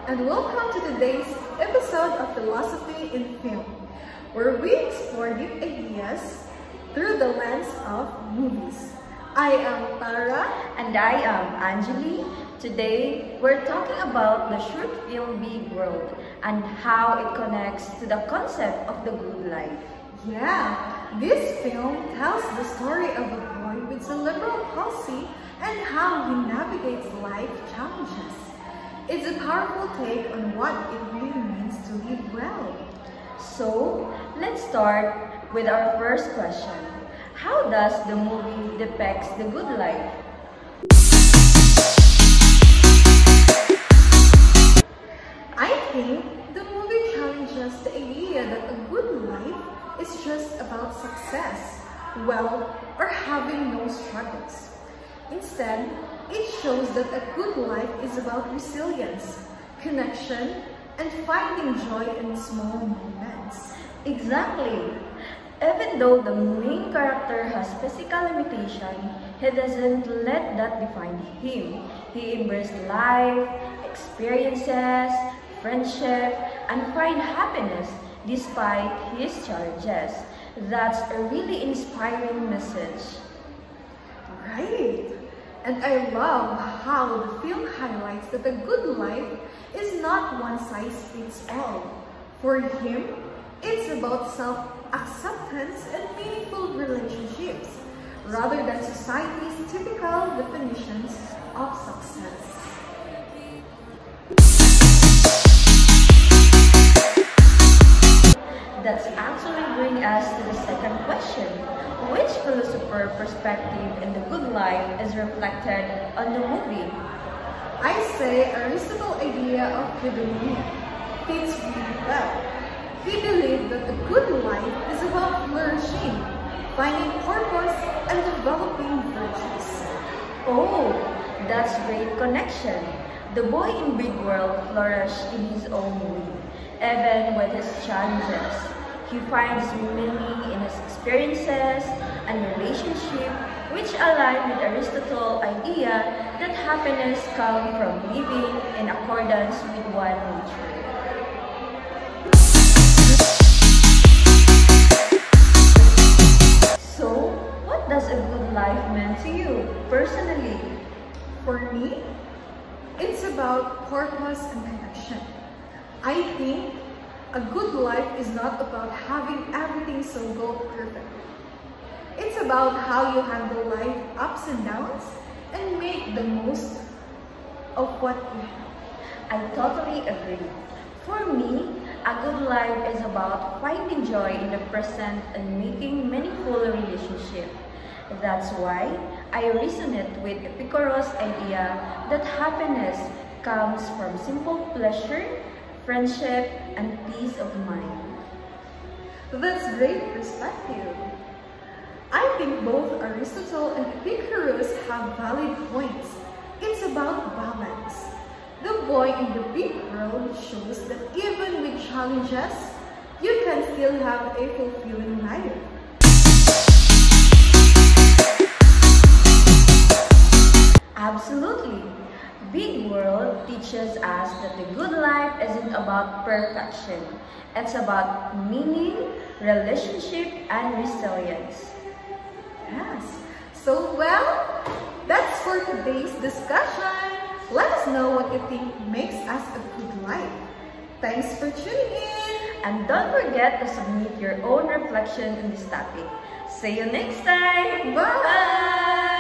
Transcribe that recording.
and welcome to today's episode of Philosophy in Film, where we explore deep ideas through the lens of movies. I am Tara. And I am Anjali. Today, we're talking about the short film Big World and how it connects to the concept of the good life. Yeah, this film tells the story of a boy with cerebral palsy and how he navigates life challenges. It's a powerful take on what it really means to live well. So, let's start with our first question. How does the movie depicts the good life? I think the movie challenges the idea that a good life is just about success, wealth, or having no struggles. Instead, it shows that a good life is about resilience, connection, and finding joy in small moments. Exactly. Even though the main character has physical limitation, he doesn't let that define him. He embraces life, experiences, friendship, and find happiness despite his challenges. That's a really inspiring message. Right. And I love how the film highlights that a good life is not one size fits all. For him, it's about self-acceptance and meaningful relationships, rather than society's typical definitions of success. That's actually bring us to the second question. Which philosopher perspective in the good life is reflected on the movie? I say Aristotle's idea of eudaimonia fits really well. He believed that the good life is about flourishing, finding purpose, and developing virtues. Oh, that's great connection. The boy in Big World flourished in his own way, even with his challenges. He finds meaning in his experiences and relationship, which align with Aristotle's idea that happiness comes from living in accordance with one nature. So, what does a good life mean to you, personally? For me, it's about purpose and connection. I think a good life is not about having everything so go perfectly. It's about how you handle life ups and downs and make the most of what you have. I totally agree. For me, a good life is about finding joy in the present and making meaningful relationships. That's why I resonate with Epicurus' idea that happiness comes from simple pleasure, friendship, and peace of mind. That's great perspective. I think both Aristotle and Epicurus have valid points. It's about balance. The boy in the big world shows that even with challenges, you can still have a fulfilling life. Absolutely. Big World teaches us that the good life isn't about perfection. It's about meaning, relationship, and resilience. Yes. So, well, that's for today's discussion. Let us know what you think makes us a good life. Thanks for tuning in. And don't forget to submit your own reflection on this topic. See you next time. Bye. Bye.